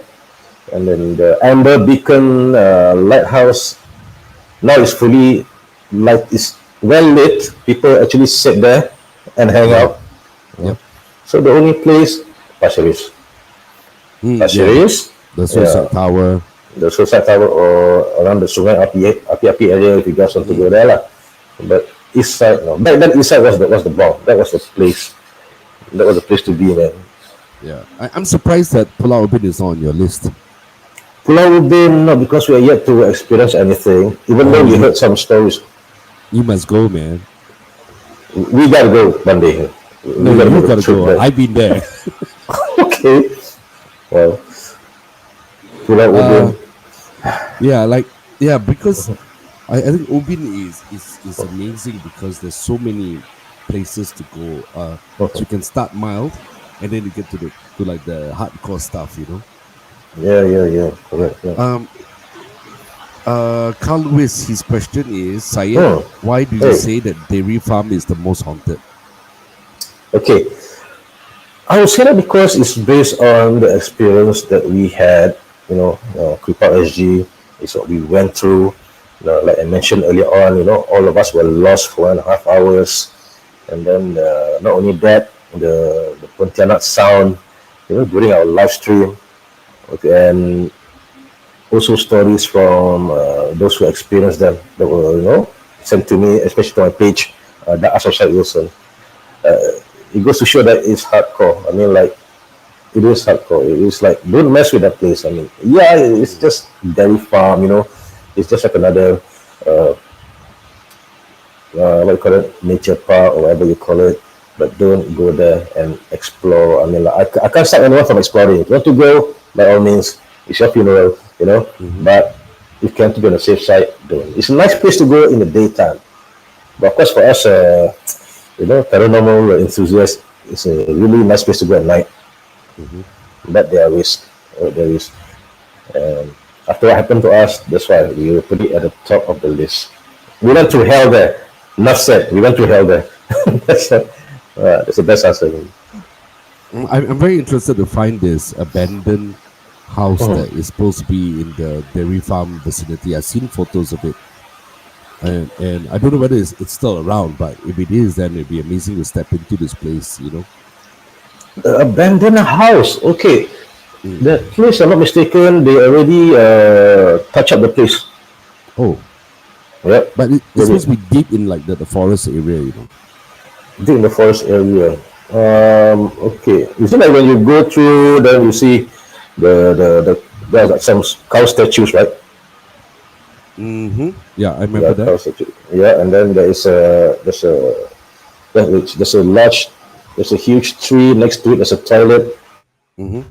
[SPEAKER 2] And then the Amber Beacon Lighthouse now is fully light, is well lit. People actually sit there and hang
[SPEAKER 1] Yeah.
[SPEAKER 2] out.
[SPEAKER 1] Yep.
[SPEAKER 2] So the only place, Pasir Ris. Pasir
[SPEAKER 1] Yeah.
[SPEAKER 2] Ris,
[SPEAKER 1] The
[SPEAKER 2] yeah,
[SPEAKER 1] Suicide Tower.
[SPEAKER 2] the Suicide Tower or around the Sungai Api area if you guys want to
[SPEAKER 1] Mm-hmm.
[SPEAKER 2] go there lah. But east side, no. Back then east side was the bomb. That was the place. That was the place to be, man.
[SPEAKER 1] Yeah. I'm surprised that Pulau Ubin is on your list.
[SPEAKER 2] Pulau Ubin, no, because we are yet to experience anything. Even
[SPEAKER 1] Oh,
[SPEAKER 2] though we
[SPEAKER 1] you
[SPEAKER 2] heard some stories,
[SPEAKER 1] you must go, man.
[SPEAKER 2] we gotta go one day.
[SPEAKER 1] No,
[SPEAKER 2] We gotta
[SPEAKER 1] you
[SPEAKER 2] make a
[SPEAKER 1] gotta
[SPEAKER 2] trip
[SPEAKER 1] go.
[SPEAKER 2] there.
[SPEAKER 1] I've been there.
[SPEAKER 2] Okay. Well, Pulau Ubin.
[SPEAKER 1] uh, yeah, because I think Ubin is amazing because there's so many places to go. So
[SPEAKER 2] Okay.
[SPEAKER 1] you can start mild, and then you get to like the hardcore stuff, you know.
[SPEAKER 2] Yeah, yeah, yeah. Correct. Yeah.
[SPEAKER 1] Um, Carl Lewis, his question is, Syed,
[SPEAKER 2] Hmm.
[SPEAKER 1] why do you
[SPEAKER 2] Hey.
[SPEAKER 1] say that Dairy Farm is the most haunted?
[SPEAKER 2] Okay. I would say that because it's based on the experience that we had, Creepout SG, is what we went through. Like I mentioned earlier on, all of us were lost for 1.5 hours. And then not only that, the Pontianak sound, during our live stream. Okay, and also stories from those who experienced them that were, sent to me, especially to my page, the Associate Wilson. It goes to show that it's hardcore. I mean, like, it is hardcore. It is like, don't mess with that place. I mean, yeah, it's just dairy farm, it's just like another, what you call it, nature park or whatever you call it. But don't go there and explore. I mean, like, I can't stop anyone from exploring. If you want to go, by all means, it's your funeral,
[SPEAKER 1] Mm-hmm.
[SPEAKER 2] but you can to be on the safe side, don't. It's a nice place to go in the daytime. But of course, for us, paranormal enthusiasts, it's a really nice place to go at night.
[SPEAKER 1] Mm-hmm.
[SPEAKER 2] But there are risks. There is. And after what happened to us, that's why we will put it at the top of the list. We went through hell there. Enough said. We went through hell there. That's the best answer.
[SPEAKER 1] I'm very interested to find this abandoned house
[SPEAKER 2] Mhm.
[SPEAKER 1] that is supposed to be in the dairy farm vicinity. I've seen photos of it, and I don't know whether it's still around, but if it is, then it'd be amazing to step into this place. You know.
[SPEAKER 2] Abandoned house. Okay.
[SPEAKER 1] Mm.
[SPEAKER 2] The place, I'm not mistaken, they already touch up the place.
[SPEAKER 1] Oh,
[SPEAKER 2] Yep.
[SPEAKER 1] but it's supposed to be deep in like the forest area. You know.
[SPEAKER 2] Deep in the forest area. Okay. Is it like when you go through, then you see there's like some cow statues, right?
[SPEAKER 1] Mm-hmm. Yeah, I remember
[SPEAKER 2] Yeah,
[SPEAKER 1] that.
[SPEAKER 2] cow statue. Yeah, and then there's a large, there's a huge tree next to it. There's a toilet.
[SPEAKER 1] Mm-hmm.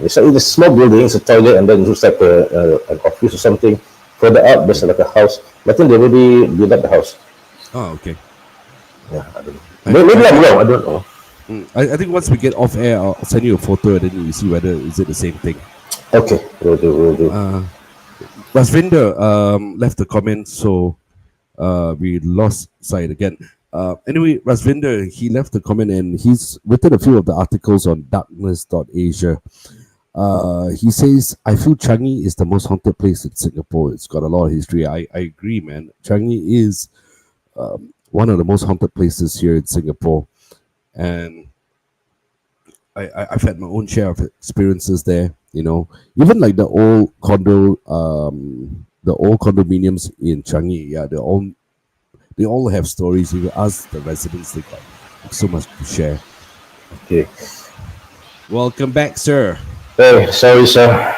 [SPEAKER 2] It's a small building. It's a toilet, and then it looks like an office or something. Further up, there's like a house. I think they already built up the house.
[SPEAKER 1] Oh, okay.
[SPEAKER 2] Yeah, I don't know.
[SPEAKER 1] I,
[SPEAKER 2] Maybe
[SPEAKER 1] I,
[SPEAKER 2] I'm wrong. I don't know.
[SPEAKER 1] I think once we get off air, I'll send you a photo and then you see whether is it the same thing.
[SPEAKER 2] Okay, will do, will do.
[SPEAKER 1] Rasvinder left a comment, so we lost sight again. Anyway, Rasvinder, he left a comment and he's written a few of the articles on darkness.asia. He says, I feel Changi is the most haunted place in Singapore. It's got a lot of history. I agree, man. Changi is one of the most haunted places here in Singapore. And I've had my own share of experiences there, you know. Even like the old condominiums in Changi, yeah, they all have stories. If you ask the residents, they got so much to share.
[SPEAKER 2] Okay.
[SPEAKER 1] Welcome back, sir.
[SPEAKER 2] Hey, sorry, sir.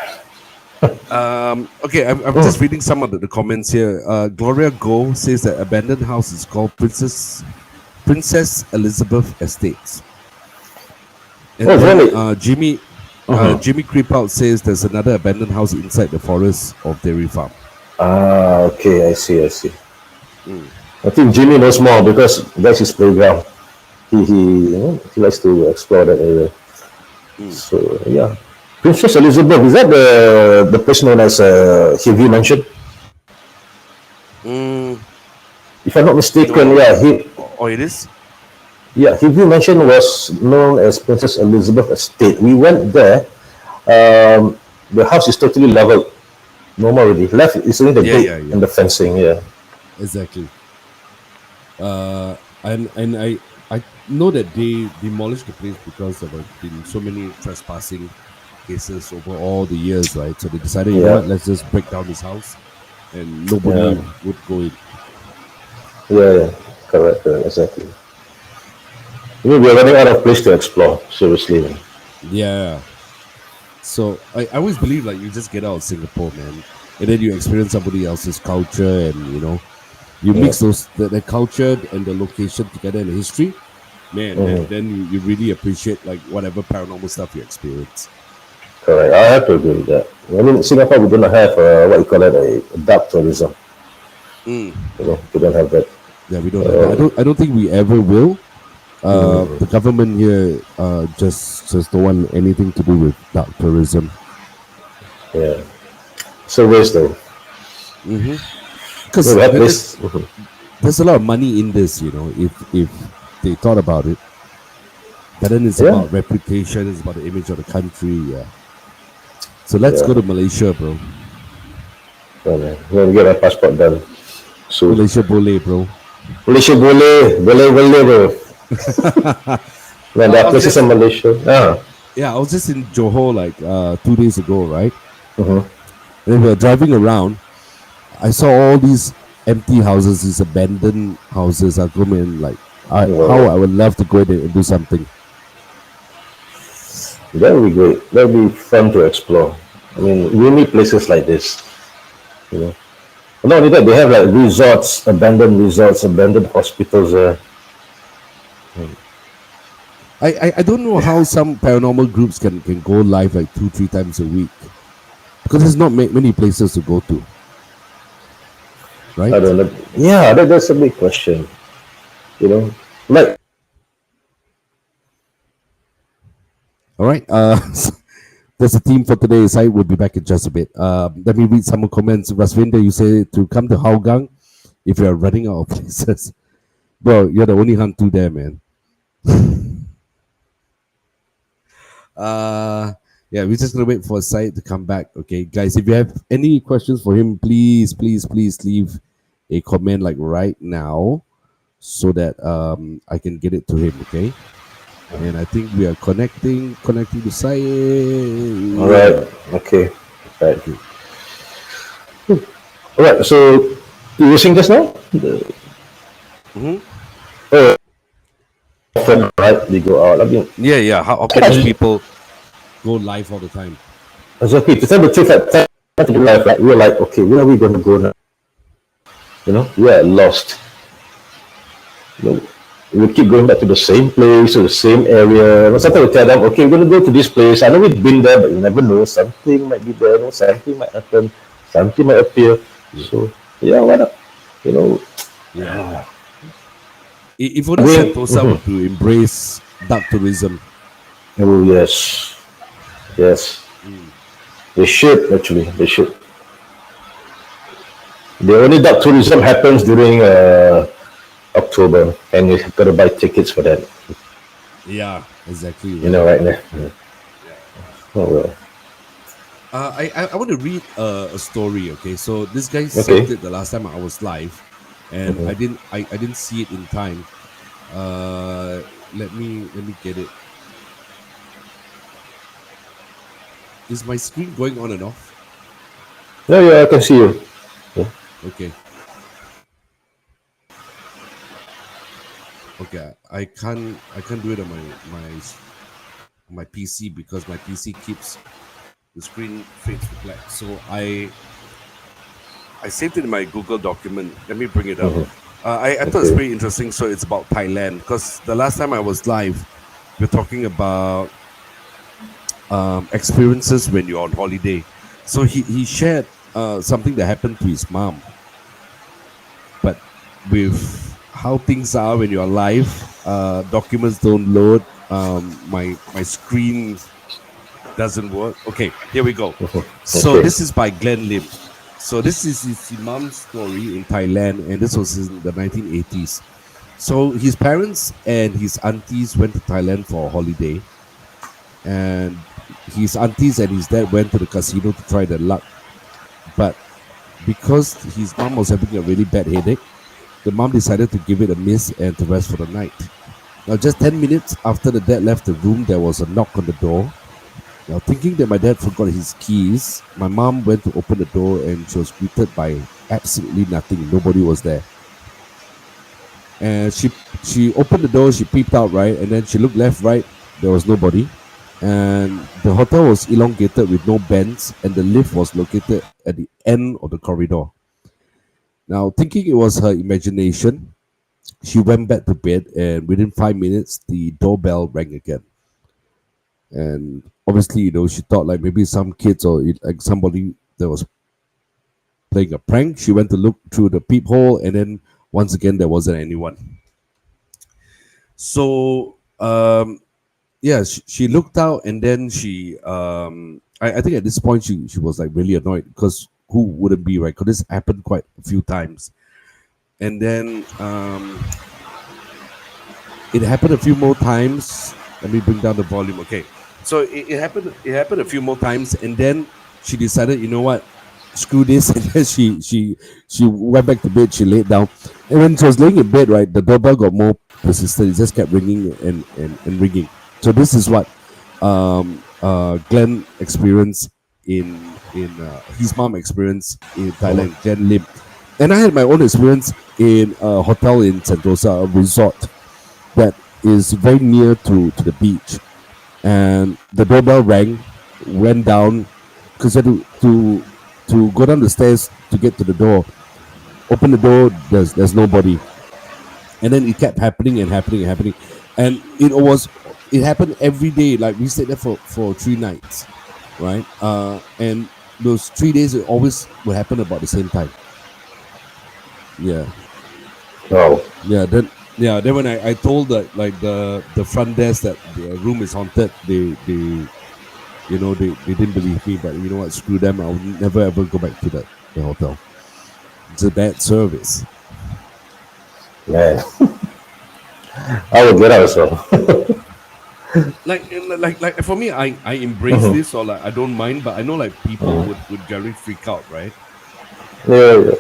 [SPEAKER 1] Okay, I'm just reading some of the comments here. Gloria Go says that abandoned house is called Princess Elizabeth Estates. And
[SPEAKER 2] Oh,
[SPEAKER 1] then
[SPEAKER 2] really?
[SPEAKER 1] Jimmy Creepout says there's another abandoned house inside the forest of Dairy Farm.
[SPEAKER 2] Ah, okay, I see, I see.
[SPEAKER 1] Mm.
[SPEAKER 2] I think Jimmy knows more because that's his playground. He likes to explore that area.
[SPEAKER 1] Mm.
[SPEAKER 2] So yeah, Princess Elizabeth, is that the place known as Hillview Mansion?
[SPEAKER 1] Mm.
[SPEAKER 2] If I'm not mistaken,
[SPEAKER 1] No.
[SPEAKER 2] yeah,
[SPEAKER 1] Oh, it is?
[SPEAKER 2] Hillview Mansion was known as Princess Elizabeth Estate. We went there. The house is totally leveled. No more already. Left is only the
[SPEAKER 1] Yeah,
[SPEAKER 2] gate
[SPEAKER 1] yeah, yeah.
[SPEAKER 2] and the fencing. Yeah,
[SPEAKER 1] Exactly. And I know that they demolished the place because there have been so many trespassing cases over all the years, right? So they decided, you know
[SPEAKER 2] yeah,
[SPEAKER 1] what, let's just break down this house and nobody
[SPEAKER 2] yeah,
[SPEAKER 1] would go in.
[SPEAKER 2] yeah. Correct, correct, exactly. We're running out of place to explore. Seriously.
[SPEAKER 1] Yeah. So I always believe like you just get out of Singapore, man, and then you experience somebody else's culture, and you
[SPEAKER 2] Yeah.
[SPEAKER 1] mix the culture and the location together and the history, man. Then you really appreciate like whatever paranormal stuff you experience.
[SPEAKER 2] Correct. I have to agree with that. I mean, Singapore, we don't have what you call it a dark tourism.
[SPEAKER 1] Mm.
[SPEAKER 2] We don't have that.
[SPEAKER 1] Yeah, we don't have that. I don't think we ever will. The government here just don't want anything to do with dark tourism.
[SPEAKER 2] Yeah. So waste though. We
[SPEAKER 1] Because
[SPEAKER 2] have
[SPEAKER 1] there's
[SPEAKER 2] place.
[SPEAKER 1] there's a lot of money in this, if they thought about it. But then it's
[SPEAKER 2] Yeah.
[SPEAKER 1] about reputation, it's about the image of the country. Yeah. So let's
[SPEAKER 2] Yeah.
[SPEAKER 1] go to Malaysia, bro.
[SPEAKER 2] Yeah, man. We're gonna get our passport done soon.
[SPEAKER 1] Malaysia boleh, bro.
[SPEAKER 2] Malaysia boleh, boleh, boleh bro. Man, there
[SPEAKER 1] I
[SPEAKER 2] are
[SPEAKER 1] was
[SPEAKER 2] places
[SPEAKER 1] just
[SPEAKER 2] in Malaysia. Ah.
[SPEAKER 1] Yeah, I was just in Johor like 2 days ago, right? And we were driving around. I saw all these empty houses, these abandoned houses. I go in like, how
[SPEAKER 2] Wow.
[SPEAKER 1] I would love to go in and do something.
[SPEAKER 2] That would be great. That would be fun to explore. I mean, we need places like this. You know. Not only that, they have like resorts, abandoned hospitals.
[SPEAKER 1] I don't know how some paranormal groups can go live like 2-3 times a week because there's not many places to go to,
[SPEAKER 2] I
[SPEAKER 1] right?
[SPEAKER 2] don't know. Yeah, that's a big question. You know, like
[SPEAKER 1] All right. That's the theme for today. Syed will be back in just a bit. Let me read some more comments. Rasvinder, you say to come to Hougang if you're running out of places. Bro, you're the only hantu there, man. Uh yeah, we're just gonna wait for Syed to come back. Okay, guys, if you have any questions for him, please leave a comment like right now so that I can get it to him. Okay, and I think we are connecting to Syed.
[SPEAKER 2] all
[SPEAKER 1] Yeah.
[SPEAKER 2] right, okay, right,
[SPEAKER 1] Okay.
[SPEAKER 2] all right. So you were saying just now?
[SPEAKER 1] Hmm.
[SPEAKER 2] Oh, often, right? They go out. I mean,
[SPEAKER 1] Yeah. How can these people go live all the time?
[SPEAKER 2] exactly. To tell the truth, at time to be life, like we're like, okay, where are we going to go now? We are lost. You know, we keep going back to the same place or the same area. Sometimes we tell them, okay, we're going to go to this place. I know we've been there, but you never know. Something might be there. Something might happen. Something might appear.
[SPEAKER 1] Yeah.
[SPEAKER 2] So yeah, why not? You know,
[SPEAKER 1] Yeah. If only
[SPEAKER 2] going.
[SPEAKER 1] Sentosa were to embrace dark tourism.
[SPEAKER 2] Oh yes, yes.
[SPEAKER 1] Mm.
[SPEAKER 2] They should actually. They should. The only dark tourism happens during October, and you have got to buy tickets for that.
[SPEAKER 1] Yeah, exactly
[SPEAKER 2] You
[SPEAKER 1] right.
[SPEAKER 2] know, right now. Yeah.
[SPEAKER 1] Yeah.
[SPEAKER 2] Oh well.
[SPEAKER 1] I want to read a story. Okay, so this guy sent
[SPEAKER 2] Okay.
[SPEAKER 1] it the last time I was live, and I didn't see it in time. Let me get it. Is my screen going on and off?
[SPEAKER 2] Yeah, yeah, I can see you. Yeah.
[SPEAKER 1] Okay, okay. I can't do it on my PC because my PC keeps the screen fades to black. So I saved it in my Google document. Let me bring it up. I thought it's
[SPEAKER 2] Okay.
[SPEAKER 1] pretty interesting. So it's about Thailand because the last time I was live, we're talking about experiences when you're on holiday. So he shared something that happened to his mom, but with how things are when you're live, documents don't load. My screen doesn't work. Okay, here we go. So
[SPEAKER 2] Okay.
[SPEAKER 1] this is by Glenn Lim. So this is his mom's story in Thailand, and this was in the 1980s. So his parents and his aunties went to Thailand for a holiday, and his aunties and his dad went to the casino to try their luck. But because his mom was having a really bad headache, the mom decided to give it a miss and to rest for the night. Now, just 10 minutes after the dad left the room, there was a knock on the door. Now, thinking that my dad forgot his keys, my mom went to open the door and she was greeted by absolutely nothing. Nobody was there. And she opened the door, she peeped out, right? And then she looked left, right, there was nobody. And the hotel was elongated with no bends, and the lift was located at the end of the corridor. Now, thinking it was her imagination, she went back to bed, and within 5 minutes, the doorbell rang again. And obviously, she thought like maybe some kids or like somebody that was playing a prank. She went to look through the peephole, and then once again, there wasn't anyone. So, yeah, she looked out, and then I think at this point she was like really annoyed because who wouldn't be, right? Because this happened quite a few times. And then it happened a few more times. Let me bring down the volume. Okay, so it happened. It happened a few more times, and then she decided, you know what, screw this, and then she went back to bed. She laid down, and when she was laying in bed, right, the doorbell got more persistent. It just kept ringing and ringing. So this is what Glenn experienced in his mom experienced in
[SPEAKER 2] Mhm.
[SPEAKER 1] Thailand. Glenn Lim, and I had my own experience in a hotel in Sentosa, a resort that is very near to the beach. And the doorbell rang, went down, because I had to go down the stairs to get to the door. Open the door, there's nobody. And then it kept happening and happening and happening. And it happened every day. Like we stayed there for 3 nights, right? And those 3 days it always would happen about the same time. Yeah.
[SPEAKER 2] Wow.
[SPEAKER 1] Then when I told the front desk that the room is haunted, they didn't believe me. But you know what, screw them, I'll never ever go back to the hotel. It's a bad service.
[SPEAKER 2] Man, I would get out as well.
[SPEAKER 1] Like for me, I embrace this, or like I don't mind, but I know like people would generally freak out, right?
[SPEAKER 2] Yeah,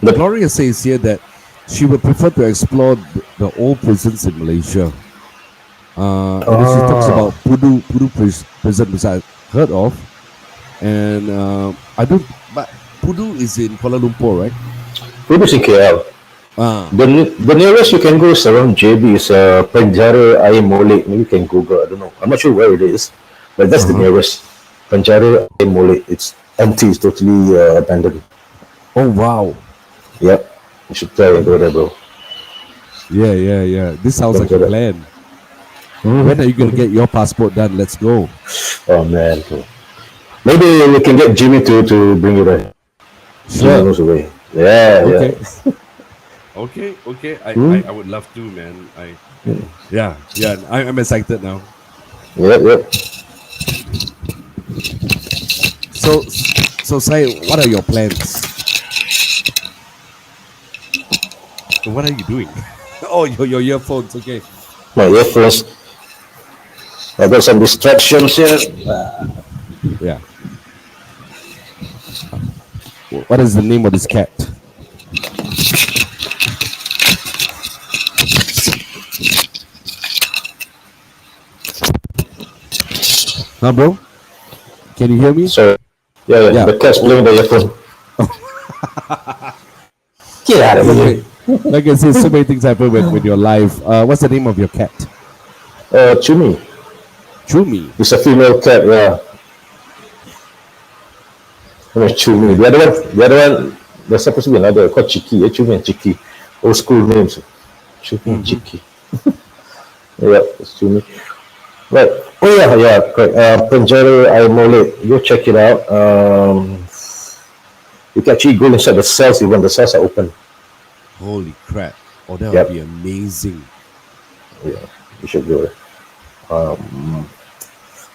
[SPEAKER 2] but
[SPEAKER 1] Gloria says here that she would prefer to explore the old prisons in Malaysia. And then she talks about prison, which I heard of. And I don't, but Pudu is in Kuala Lumpur, right?
[SPEAKER 2] Pudu in KL.
[SPEAKER 1] Ah,
[SPEAKER 2] The nearest you can go is around JB is Penjara Air Molek. Maybe you can Google. I don't know. I'm not sure where it is, but that's the
[SPEAKER 1] uh-huh.
[SPEAKER 2] nearest. Penjara Air Molek. It's empty. It's totally abandoned.
[SPEAKER 1] Oh, wow.
[SPEAKER 2] Yep. You should try and go there, bro.
[SPEAKER 1] Yeah. This sounds like a
[SPEAKER 2] Penjara.
[SPEAKER 1] plan. When are you going to get your passport done? Let's go.
[SPEAKER 2] Oh man. Maybe we can get Jimmy to bring you there. Jimmy
[SPEAKER 1] Sure.
[SPEAKER 2] knows the way. Yeah,
[SPEAKER 1] Okay.
[SPEAKER 2] yeah.
[SPEAKER 1] Okay.
[SPEAKER 2] Hmm?
[SPEAKER 1] I would love to, man. Yeah. I'm excited now.
[SPEAKER 2] Yep, yep.
[SPEAKER 1] So say, what are your plans? What are you doing? Oh, your earphones. Okay.
[SPEAKER 2] My earphones. I got some distractions here.
[SPEAKER 1] Yeah. What is the name of this cat? Huh, bro? Can you hear me?
[SPEAKER 2] So, yeah, yeah.
[SPEAKER 1] Yeah.
[SPEAKER 2] The cat's playing the earphone. Get out of here.
[SPEAKER 1] Okay. Like I said, so many things happen when you're live. What's the name of your cat?
[SPEAKER 2] Chumi.
[SPEAKER 1] Chumi.
[SPEAKER 2] It's a female cat, yeah. Chumi.
[SPEAKER 1] Okay.
[SPEAKER 2] The other one, there's supposed to be another called Chiki, Chumi and Chiki. Old school names. Chumi and Chiki. Yeah, it's Chumi. Right. Oh yeah, yeah, correct. Penjara Mole. Go check it out. You can actually go inside the cells even the cells are open.
[SPEAKER 1] Holy crap! Oh, that would be
[SPEAKER 2] Yep.
[SPEAKER 1] amazing.
[SPEAKER 2] Yeah, you should go.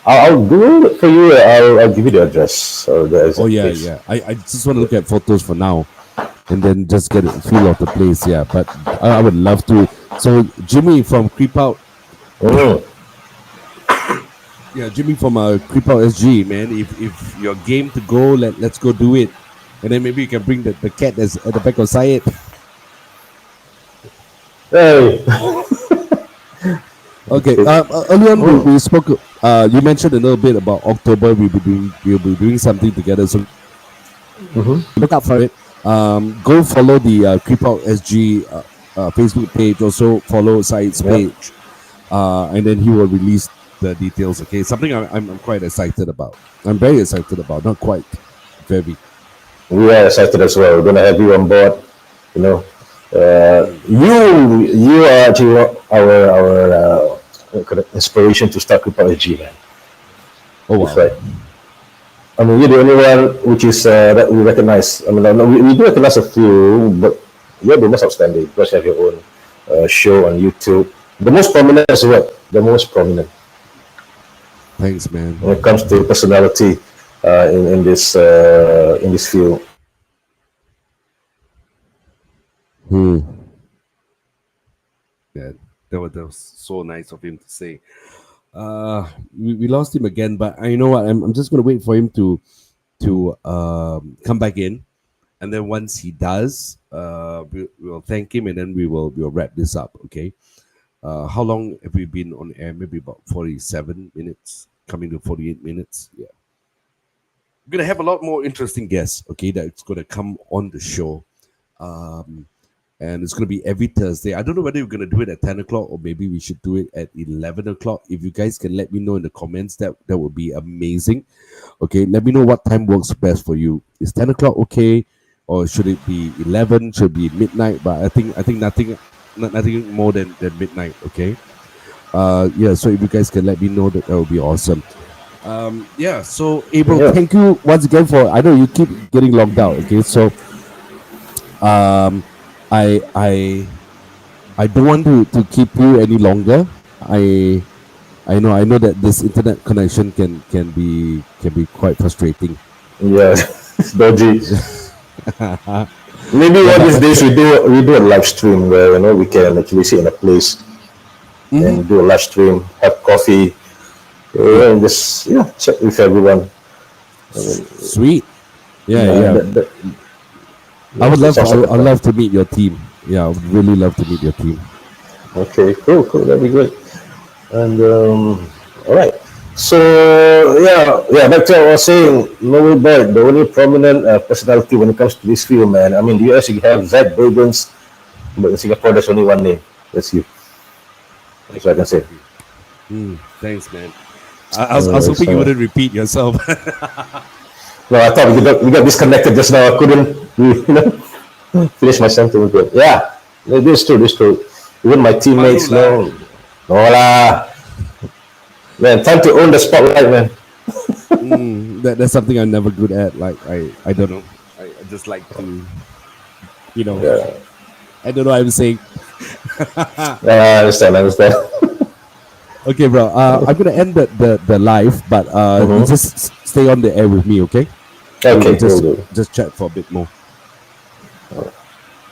[SPEAKER 2] I'll do it for you. I'll give you the address or the
[SPEAKER 1] Oh
[SPEAKER 2] exact
[SPEAKER 1] yeah,
[SPEAKER 2] place.
[SPEAKER 1] yeah. I just want to look at photos for now, and then just get a feel of the place. Yeah, but I would love to. So Jimmy from Creepout,
[SPEAKER 2] Mm.
[SPEAKER 1] yeah, Jimmy from Creepout SG, man. If you're game to go, let's go do it, and then maybe you can bring the cat that's at the back of Syed.
[SPEAKER 2] Hey.
[SPEAKER 1] Okay. Earlier on we spoke. You mentioned a little bit about October. We'll be doing something together. So look out for it. Go follow the Creepout SG Facebook page. Also follow Syed's
[SPEAKER 2] Yeah.
[SPEAKER 1] page, and then he will release the details. Okay, something I'm quite excited about. I'm very excited about. Not quite, very.
[SPEAKER 2] We are excited as well. We're gonna have you on board. You know, you are actually our inspiration to start Creepout SG, man.
[SPEAKER 1] Oh
[SPEAKER 2] That's
[SPEAKER 1] wow.
[SPEAKER 2] right. I mean, you're the only one which is that we recognize. I mean, no, we do recognize a few, but you're the most outstanding because you have your own show on YouTube. The most prominent is what? The most prominent
[SPEAKER 1] Thanks, man.
[SPEAKER 2] when it comes to personality in this field.
[SPEAKER 1] Hmm. Yeah, that was so nice of him to say. We lost him again, but I know what I'm just gonna wait for him to come back in, and then once he does, we'll thank him, and then we'll wrap this up. Okay. How long have we been on air? Maybe about 47 minutes, coming to 48 minutes. Yeah. We're gonna have a lot more interesting guests. Okay, that's gonna come on the show. Um, and it's going to be every Thursday. I don't know whether we're going to do it at 10 o'clock or maybe we should do it at 11 o'clock. If you guys can let me know in the comments, that would be amazing. Okay, let me know what time works best for you. Is 10 o'clock okay? Or should it be 11? Should it be midnight? But I think nothing more than midnight, okay? Yeah, so if you guys can let me know, that would be awesome. Yeah, so April,
[SPEAKER 2] Yeah.
[SPEAKER 1] thank you once again for, I know you keep getting logged out, okay? So um I don't want to keep you any longer. I know that this internet connection can be quite frustrating.
[SPEAKER 2] Yeah, it's dodgy. Maybe
[SPEAKER 1] Yeah,
[SPEAKER 2] one of
[SPEAKER 1] but
[SPEAKER 2] these days we do a live stream where we can actually sit in a place
[SPEAKER 1] mhm,
[SPEAKER 2] and do a live stream, have coffee,
[SPEAKER 1] yeah,
[SPEAKER 2] and just chat with everyone.
[SPEAKER 1] sweet. Yeah,
[SPEAKER 2] Yeah,
[SPEAKER 1] yeah. I would
[SPEAKER 2] that
[SPEAKER 1] love
[SPEAKER 2] sounds like a
[SPEAKER 1] I'd
[SPEAKER 2] plan.
[SPEAKER 1] love to meet your team. Yeah, I would really love to meet your team.
[SPEAKER 2] Okay, cool, cool. That'd be good. And all right. So yeah. Back to what I was saying, Noel Boyd, the only prominent personality when it comes to this field, man. I mean, the US you have Zach Bagans, but in Singapore there's only one name. That's you. That's
[SPEAKER 1] Thank
[SPEAKER 2] what I
[SPEAKER 1] you,
[SPEAKER 2] can say.
[SPEAKER 1] thank you. Thanks, man. I was hoping you
[SPEAKER 2] So,
[SPEAKER 1] wouldn't repeat yourself.
[SPEAKER 2] no, I thought we got disconnected just now. I couldn't finish my sentence. But yeah, this is true. This is true. Even my
[SPEAKER 1] Malu
[SPEAKER 2] teammates
[SPEAKER 1] lah.
[SPEAKER 2] know. No lah, man. Time to own the spotlight, man.
[SPEAKER 1] That's something I'm never good at. Like I don't know. I just like to, you know,
[SPEAKER 2] Yeah,
[SPEAKER 1] I don't know what I'm saying.
[SPEAKER 2] I understand. I understand.
[SPEAKER 1] Okay, bro. I'm gonna end the live, but you
[SPEAKER 2] Mm-hmm.
[SPEAKER 1] just stay on the air with me, okay? We'll
[SPEAKER 2] Okay, will
[SPEAKER 1] just
[SPEAKER 2] do.
[SPEAKER 1] just chat for a bit more.